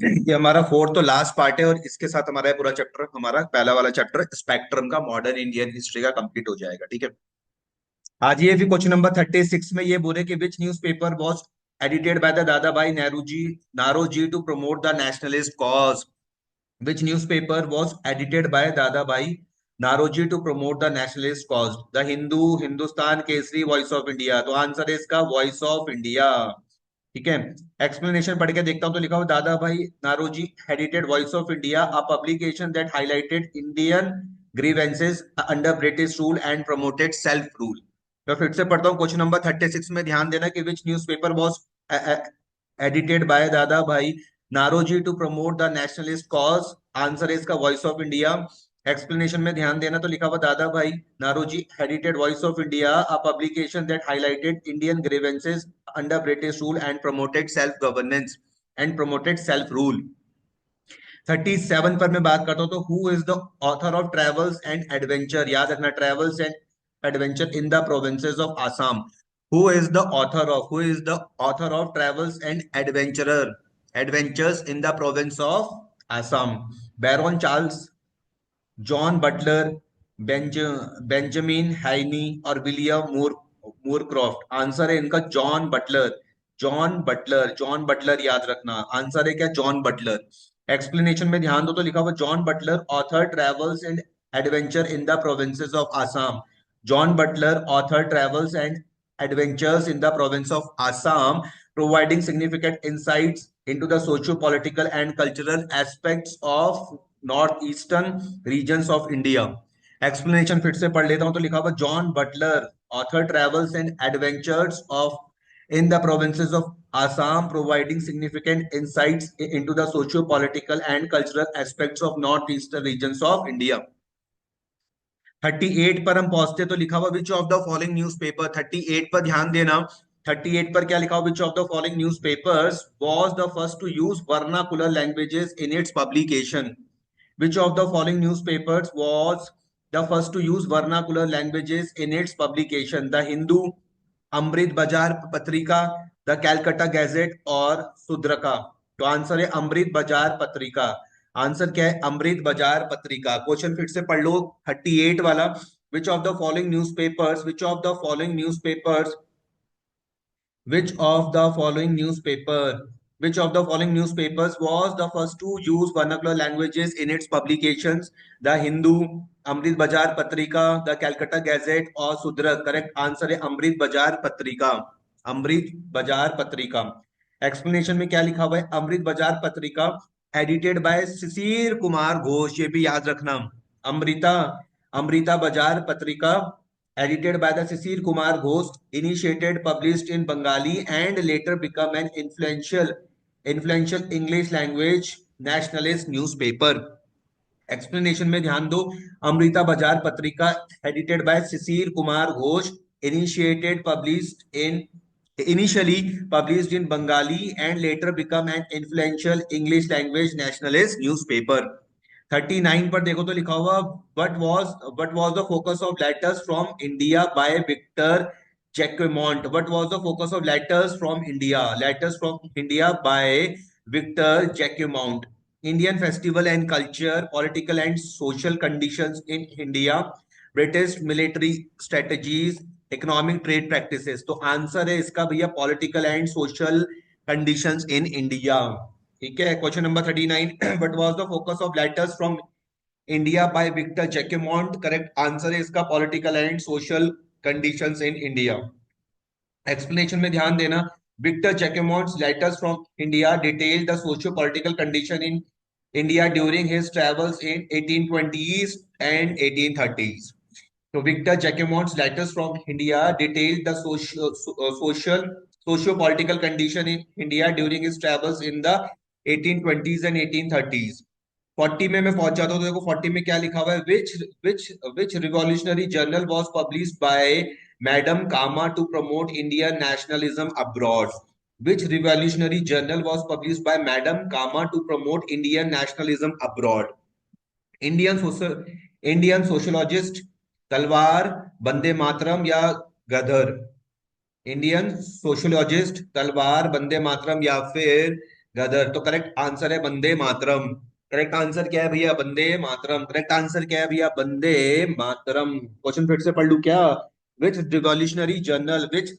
ये हमारा फोर्थ तो लास्ट पार्ट है, और इसके साथ हमारा ये पूरा चैप्टर, हमारा पहला वाला चैप्टर स्पेक्ट्रम का मॉडर्न इंडियन हिस्ट्री का कंप्लीट हो जाएगा। ठीक है। आज ये भी क्वेश्चन नंबर 36 में ये बोले कि which newspaper was edited by the Dadabhai Naoroji to promote the nationalist cause. Which newspaper was edited by Dadabhai Naoroji to promote the nationalist cause? The Hindu, Hindustan Kesari, voice of India. तो आंसर है इसका वॉइस ऑफ इंडिया। ठीक है। Explanation पढ़ के देखता हूं, तो लिखा हुआ Dadabhai Naoroji edited voice of India, a publication that highlighted Indian grievances under British rule and promoted self rule. तो फिर से पढ़ता हूँ क्वेश्चन नंबर 36 में, ध्यान देना कि which newspaper was edited by Dadabhai Naoroji to promote the nationalist cause. Answer है इसका वॉइस ऑफ इंडिया। एक्सप्लेनेशन में ध्यान देना, तो लिखा हुआ Dadabhai Naoroji edited voice of India, a publication that highlighted Indian grievances under British rule and promoted self governance and promoted self rule. 37 पर मैं बात करता हूं, तो who is the author of travels and adventure? याद रखना, travels and adventure in the provinces of Assam. Who is the author of travels and adventures in the province of Assam? Baron Charles, John Butler, Benj Benjamin हाइनी और William मूरक्रॉफ्ट। Answer है इनका John Buttler. John Buttler याद रखना, answer है क्या? John Buttler. Explanation में ध्यान दो, तो लिखा हुआ John Butler author travels and adventure in the provinces of Assam. John Butler author travels and adventures in the province of Assam, providing significant insights into the socio-political and cultural aspects of northeastern regions of India. Explanation फिर से पढ़ लेता हूं, तो लिखा हुआ John Butler author travels and adventures of in the provinces of Assam, providing significant insights into the socio-political and cultural aspects of northeastern regions of India. 38 पर हम पहुंचते, तो लिखा हुआ which of the following newspaper. 38 पर ध्यान देना। 38 पर क्या लिखा हुआ? Which of the following newspapers was the first to use vernacular languages in its publication? Which of the following newspapers was the first to use vernacular languages in its publication? The Hindu, अमृत बाजार पत्रिका, the Calcutta gadget और सुद्रका। तो answer है अमृत बाजार पत्रिका। Answer क्या है? अमृत बाजार पत्रिका। क्वेश्चन फिर से पढ़ लो, 38 वाला। विच of the following newspapers which of the following newspapers which of the following newspaper which of the following newspapers was the first to use vernacular languages in its publications? The Hindu, Amrit Bazar Patrika, the Calcutta Gazette or Sudrak? Correct answer है अमृत बाजार पत्रिका। अमृत बाजार पत्रिका। Explanation में क्या लिखा हुआ है? अमृत बाजार पत्रिका एडिटेड बाय शिशिर कुमार घोष, ये भी याद रखना। अमृता अमृता बाजार पत्रिका edited by the Sisir Kumar Ghosh, initiated, published in Bengali, and later become an influential English language nationalist newspaper. Explanation में ध्यान दो। अमृता बाजार पत्रिका edited by Shishir Kumar Ghosh, initiated published in initially published in Bengali and later become an influential English language nationalist newspaper. 39 पर देखो, तो लिखा हुआ what was the focus of letters from India by Victor Jacquemont? What was the focus of letters from India by Victor Jacquemont? Indian festival and culture, political and social conditions in India, British military strategies, economic trade practices. तो answer है इसका भैया political and social conditions in India. ठीक है। Question number 39, what was the focus of letters from India by Victor Jacquemont? Correct answer है इसका political and social conditions in India. Explanation में ध्यान देना। Victor Jacquemont's letters from India detail the socio political condition in India during his travels in 1820s and 1830s। So Victor Jacquemont's letters from India detailed the socio-political condition in India during his travels in the 1820s and 1830s. 40 में मैं पहुंच जाता हूँ, तो देखो 40 में क्या लिखा हुआ है? which revolutionary journal was published by Madam Kama to promote Indian nationalism abroad? Which revolutionary journal was published by Madam Kama to promote Indian nationalism abroad? Indian social Indian sociologist, तलवार, वंदे मातरम या गदर? इंडियन सोशोलॉजिस्ट, तलवार, वंदे मातरम या फिर गदर। तो correct answer है वंदे मातरम। Correct answer क्या है भैया? वंदे मातरम। करेक्ट आंसर क्या है भैया? वंदे मातरम। क्वेश्चन फिर से पढ़ लूं क्या? Which revolutionary journal which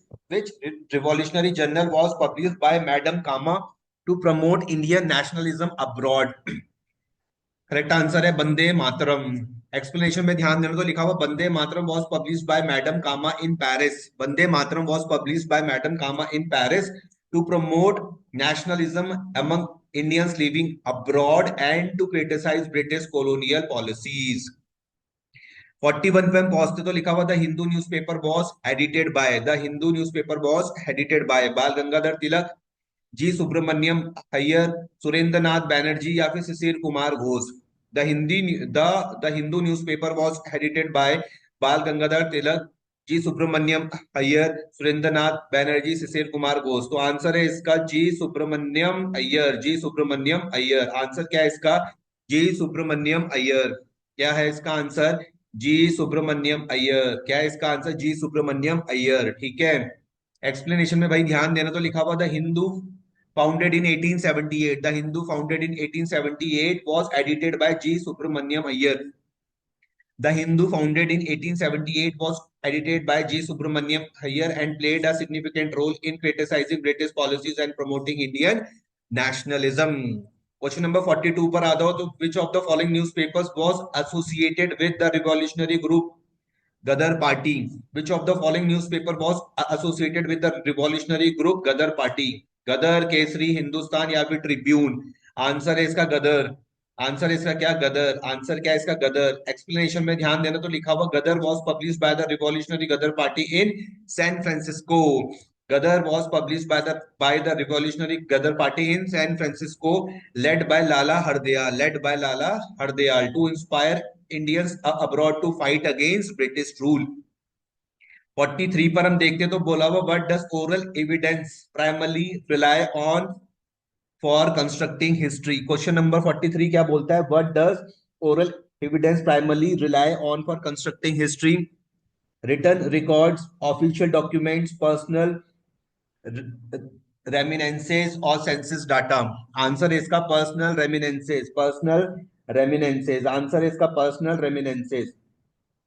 revolutionary journal was published by madam Cama to promote Indian nationalism abroad? Correct answer है वंदे मातरम। एक्सप्लेनेशन में ध्यान देना, तो लिखा हुआ Vande Mataram was published by madam Cama in Paris. Vande Mataram was published by madam Cama in Paris to promote nationalism among Indians living abroad and to criticize British colonial policies. 41 पे हम पहुंचते तो लिखा हुआ the Hindu newspaper was edited by, the Hindu newspaper was edited by Bal Gangadhar तिलक, जी सुब्रमण्यम अय्यर, सुरेंद्र नाथ बैनर्जी या फिर Shishir Kumar Ghosh? The Hindi the the Hindu newspaper was edited by Bal Gangadhar तिलक, जी सुब्रमण्यम अय्यर, सुरेंद्र नाथ बैनर्जी, शिशिर कुमार घोष। तो answer है इसका जी सुब्रमण्यम अय्यर। जी सुब्रमण्यम अय्यर। आंसर क्या है इसका? जी सुब्रमण्यम अय्यर। क्या है इसका आंसर? जी सुब्रमण्यम अय्यर। क्या है इसका आंसर? जी सुब्रमण्यम अय्यर। ठीक है। एक्सप्लेनेशन में भाई ध्यान देना, तो लिखा हुआ the Hindu founded in 1878, the Hindu founded in 1878 was edited by G Subramaniam Iyer. The Hindu founded in 1878 was edited by G Subramaniam Iyer and played a significant role in criticizing British policies and promoting Indian nationalism. Question number 42 पर आ जाओ, तो which of the following newspapers was associated with the revolutionary group Gadar Party? Which of the following newspaper was associated with the revolutionary group Gadar Party? गदर, केसरी, हिंदुस्तान या फिर Tribune? Answer है इसका गदर। Answer है इसका क्या? गदर। आंसर क्या है इसका? गदर। एक्सप्लेनेशन में ध्यान देना, तो लिखा हुआ Ghadar was publish by the revolutionary Ghadar party in San Francisco. Ghadar was publish by the revolutionary Ghadar party in San Francisco, led by Lala Hardayal, led by Lala Hardayal to inspire Indians abroad to fight against British rule. 43 पर हम देखते हैं तो बोला हुआ what does oral evidence primarily rely on for constructing history? Question number 43 क्या बोलता है? What does oral evidence primarily rely on for constructing history? Written records, official documents, personal reminiscences और सेंसस डाटा? आंसर है इसका personal reminiscences. Personal reminiscences. Answer है इसका personal रेमिनेंसेस।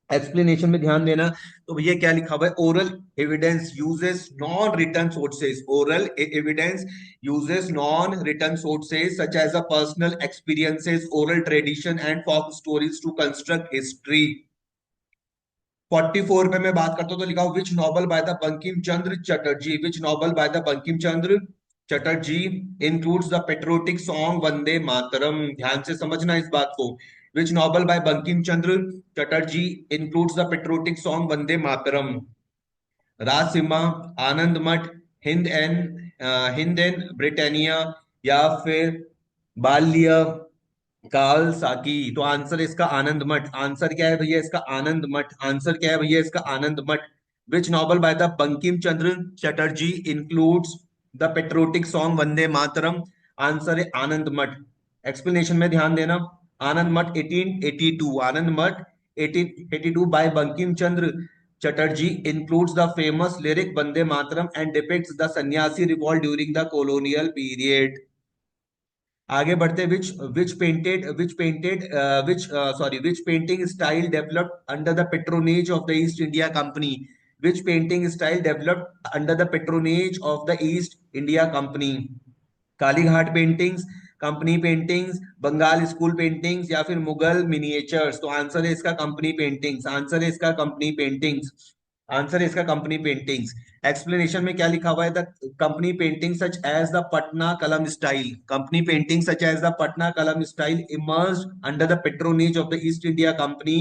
Explanation में ध्यान देना, तो भैया क्या लिखा हुआ है? Oral evidence uses non written sources. Oral evidence uses non written sources such as a personal experiences, oral tradition and folk stories to construct history. 44 पे मैं बात करता हूँ तो लिखा हुआ which novel by the Bankim Chandra Chatterjee, which novel by the Bankim Chandra Chatterjee includes the patriotic song Vande Mataram? ध्यान से समझना इस बात को। Which novel by Bankim Chandra Chatterjee includes the patriotic song Vande मातरम? राजसिम्हा, आनंद मठ, हिंद एंड ब्रिटानिया या फिर बाल्य काल साकी? तो आंसर इसका आनंद मठ। आंसर क्या है भैया इसका? आनंद मठ। आंसर क्या है भैया इसका? आनंद मठ। विच novel by the Bankim Chandra Chatterjee includes the patriotic song Vande Mataram? Answer है आनंद मठ। एक्सप्लेनेशन में ध्यान देना, आनंद मठ 1882, आनंद मठ 1882 by Bankim Chandra Chatterjee includes the famous lyric Vande Mataram and depicts the sannyasi revolt during the colonial period. आगे बढ़ते, which painting style developed under the patronage of the East India Company? Which painting style developed under the patronage of the East India Company? Kalighat paintings, company paintings, Bengal school paintings या फिर Mughal miniatures? तो answer है इसका company paintings. Answer है इसका company paintings. Answer है इसका company paintings. Explanation में क्या लिखा हुआ है? The company painting such as the Patna Kalam style, company painting such as the Patna Kalam style emerge under the patronage of the East India Company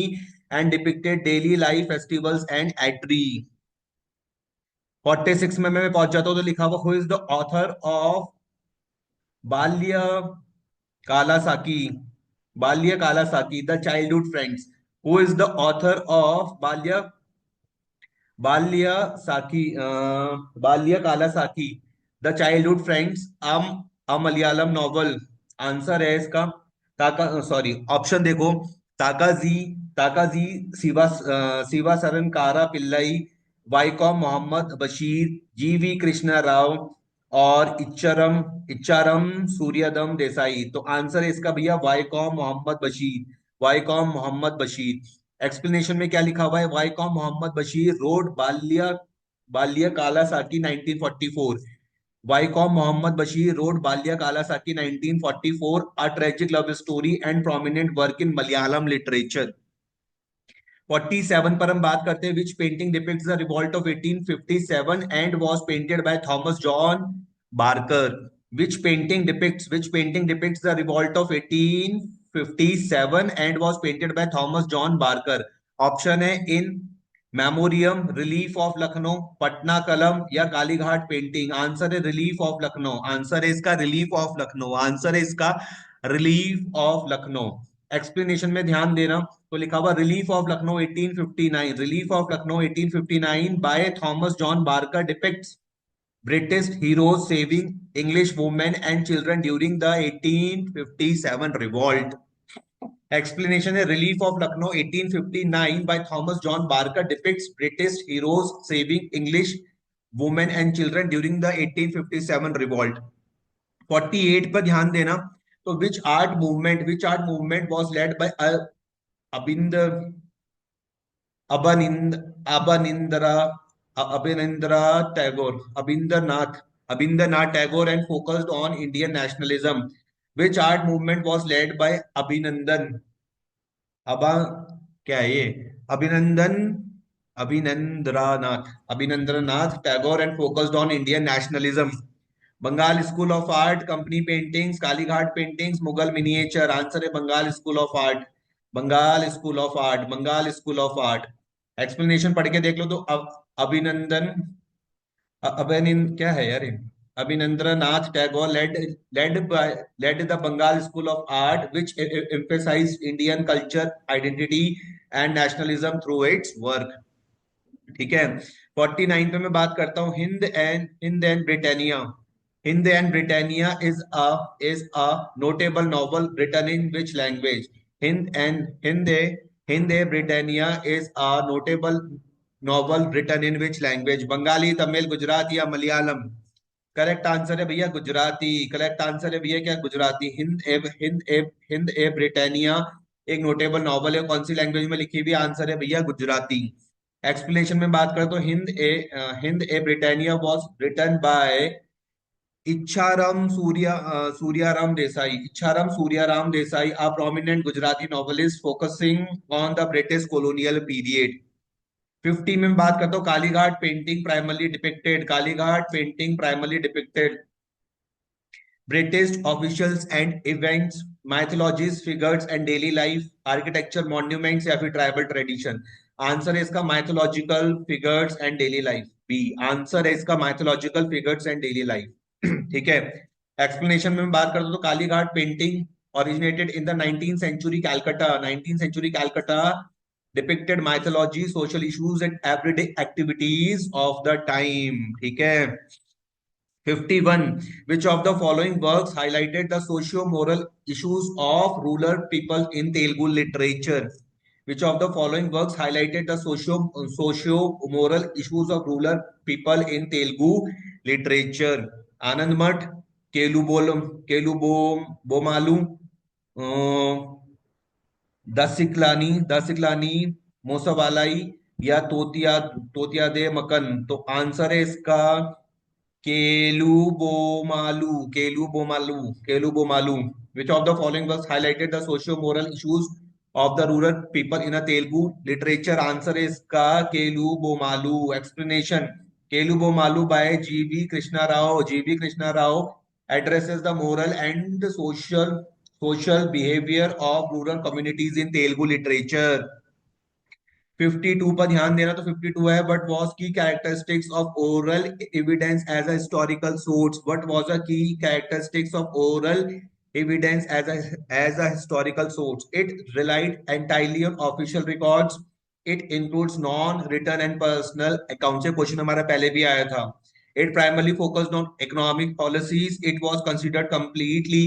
and depicted daily life festivals and एट्री। 46 में मैं पहुंच जाता हूं तो लिखा हुआ who is the author of Balya Kalasakhi, Balya Kalasakhi the childhood friends? Who is the author of Balya Sakhi Balya Kalasakhi the childhood friends? A Malayalam novel. Answer है इसका ताका, सॉरी ऑप्शन देखो, ताकाजी ताकाजी शिवा सरन कारा पिल्लई, वाईकॉम मोहम्मद बशीर, जीवी कृष्णा राव और इच्चारम सूर्यदम देसाई। तो आंसर है इसका भैया वाईकॉम मोहम्मद बशीर, वाईकॉम मोहम्मद बशीर। एक्सप्लेनेशन में क्या लिखा हुआ है, Vaikom Mohammad Basheer wrote Balya Balyakalasakhi 1944। Vaikom Mohammad Basheer wrote Balyakalasakhi 1944, a tragic love story and prominent work in Malayalam literature। 47 पर हम बात करते हैं, which painting depicts the revolt of 1857 and was painted by Thomas John Barker. Which painting depicts the revolt of 1857 and was painted by Thomas John Barker. Option है in memoriam, relief of Lucknow, Patna Kalam या Kalighat painting. Answer है relief of Lucknow, answer है इसका relief of Lucknow, answer है इसका relief of Lucknow. Explanation में ध्यान देना, तो लिखा हुआ relief of Lucknow 1859, relief of Lucknow 1859 by Thomas John Barker depicts British heroes saving English women and children during the 1857 revolt. Explanation है relief of Lucknow 1859 by Thomas John Barker depicts British heroes saving English women and children during the 1857 revolt. 48 पर ध्यान देना, तो which art movement was led by Abind Abanind Abanindra Abhinandra Tagore Abindranath Tagore and focused on Indian nationalism. Which art movement was led by अबा क्या है ये, Abhinandan Abhinandranath Tagore and focused on Indian nationalism. Bengal school of art, company paintings, Kalighat paintings, Mughal miniature. Answer है Bengal school of art, Bengal school of art, Bengal school of art. Explanation पढ़ के देख लो, तो अभिनंदन अभिनंदन क्या है यार, अभिनंद्रनाथ Tagore led the Bengal School of Art, which emphasized Indian culture, identity and nationalism through its work। ठीक है। 49 पे मैं बात करता हूँ, Hind and Britannia is a notable novel written in which language. Hind A Britannia is a notable novel written in which language. Bengali, Tamil, Gujarati या Malayalam. Correct answer है भैया गुजराती, करेक्ट आंसर है भैया क्या, गुजराती। हिंद ए ब्रिटानिया एक नोटेबल नॉवल है, कौन सी लैंग्वेज में लिखी हुई, आंसर है भैया गुजराती। एक्सप्लेनेशन में बात करें तो हिंद ए Britannia was written by Ichharam Suryaram Desai, a prominent Gujarati novelist focusing on the British colonial period। 50 में बात करता हूँ, Kalighat painting primarily depicted British officials and events, mythologies, figures and daily life, architecture, monuments या फिर ट्राइबल ट्रेडिशन। आंसर है इसका mythological figures and daily life, B answer है इसका mythological figures and daily life. ठीक है। एक्सप्लेनेशन में बात करता हूं, तो Kalighat painting originated in the 19th century Calcutta, 19th century Calcutta depicted mythology, social issues and everyday activities of the time। ठीक है। 51, which of the following works highlighted the socio-moral issues of rural people in Telugu literature? Which of the following works highlighted the socio-moral issues of rural people in Telugu literature? Anand Math, Kelubomalu, दसिकलानी, मोसवालाई या तोतिया दे मकन। तो answer है इसका केलुबोमालू। Which of the following works highlighted the socio-moral issues of the rural people in a Telugu literature? Answer is इसका केलुबोमालू। Explanation, केलुबोमालू by G.V. Krishna Rao। G.V. Krishna Rao addresses the moral and social behavior of rural communities in Telugu literature। 52 पर ध्यान देना, तो 52 है, what was key characteristics of oral evidence as a historical source. What was the key characteristics of oral evidence as a historical source? It relied entirely on official records, it includes non written and personal account. से question हमारा पहले भी आया था। It primarily focused on economic policies. It was considered completely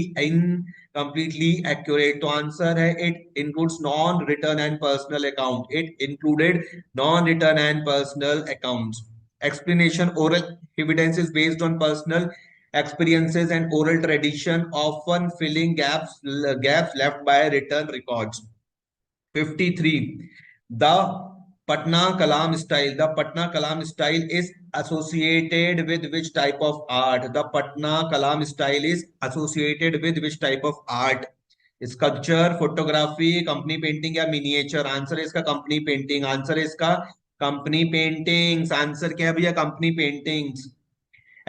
accurate। तो answer है it includes non-written and personal account। It included non-written and personal accounts। Explanation, oral evidence is based on personal experiences and oral tradition, often filling gaps left by written records. 53. The Patna Kalam style. The Patna Kalam style is associated with which type of art? The Patna Kalam style is associated with which type of art? Sculpture, photography, company painting या miniature? Answer है इसका company painting. Answer है इसका company paintings. Answer क्या है भैया? Company paintings.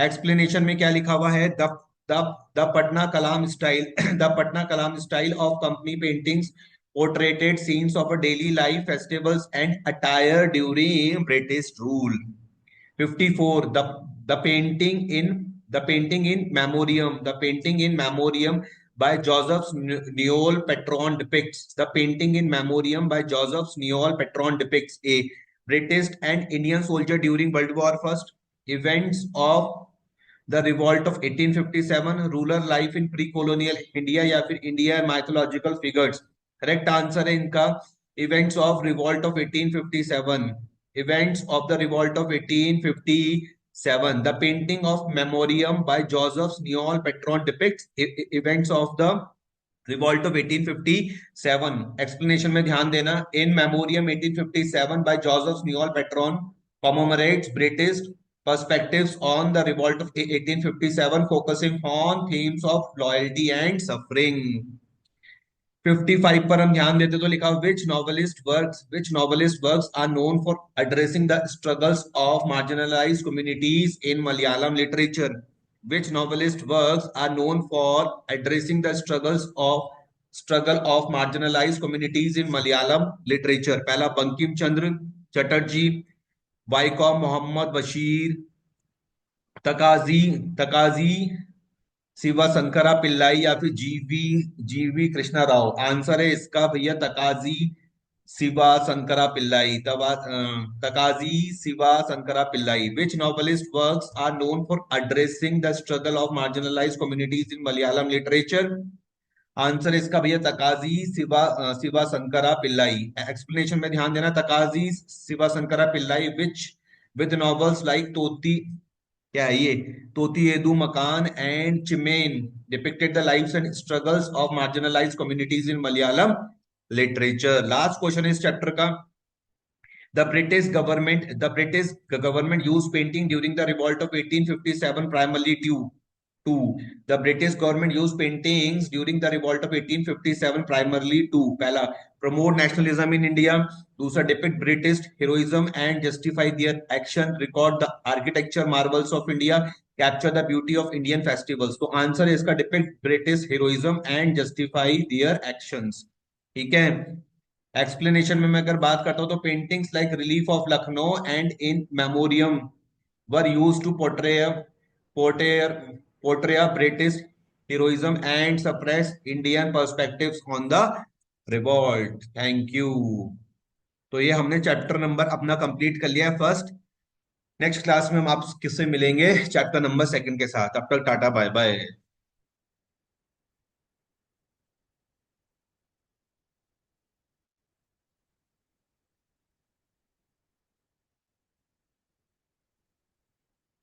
Explanation में क्या लिखा हुआ है? The the Patna Kalam style the Patna Kalam style of company paintings portrayed scenes of a daily life, festivals, and attire during British rule. 54. The painting in memoriam by Joseph Niol Petron depicts. The painting in memoriam by Joseph Niol Petron depicts a British and Indian soldier during World War First, events of the revolt of 1857, rural life in pre colonial India, या फिर India mythological figures? Correct answer है इनका events of revolt of 1857। Events of the revolt of 1857। The painting of memoriam by Joseph Noel Paton depicts events of the revolt of 1857। Explanation में ध्यान देना। In memoriam 1857 by Joseph Noel Paton commemorates British perspectives on the revolt of 1857, focusing on themes of loyalty and suffering. 55 पर हम ध्यान देते तो लिखा which novelist works are known for addressing the struggles of marginalized communities in Malayalam literature? Which novelist works are known for addressing the struggle of marginalized communities in Malayalam literature? पहला बंकिम चंद्र चटर्जी, वाईकॉम मोहम्मद बशीर, तकाजी तकाजी शिवा शंकरा पिल्लाई, या फिर G V Krishna Rao? Answer है इसका भैया Thakazhi Siva Sankara Pillai. Thakazhi Siva Sankara Pillai. Which novelist works are known for addressing the struggle of marginalised communities in Malayalam literature? Answer इसका भैया Thakazhi Siva Sankara Pillai. Explanation में ध्यान देना। Thakazhi Siva Sankara Pillai with novels like Thotti, क्या है ये, तोती एदू Makan and Chemmeen, depicted the lives and struggles of marginalised communities in Malayalam literature. Last question इस chapter का। The British government used painting during the revolt of 1857 primarily to the British government used paintings during the revolt of 1857 primarily to पहला promote nationalism in India, दूसरा depict British heroism and justify their action, record the architecture marvels of India, capture the beauty of Indian festivals। तो answer है इसका depict British heroism and justify their actions। ठीक है। Explanation में मैं अगर बात करता हूं तो paintings like relief of Lucknow and in memoriam were use to portray British heroism and suppress Indian perspectives on the revolt। Thank you. तो ये हमने चैप्टर नंबर अपना कंप्लीट कर लिया है फर्स्ट। नेक्स्ट क्लास में हम आप किससे मिलेंगे चैप्टर नंबर सेकंड के साथ। अब तक टाटा बाय बाय।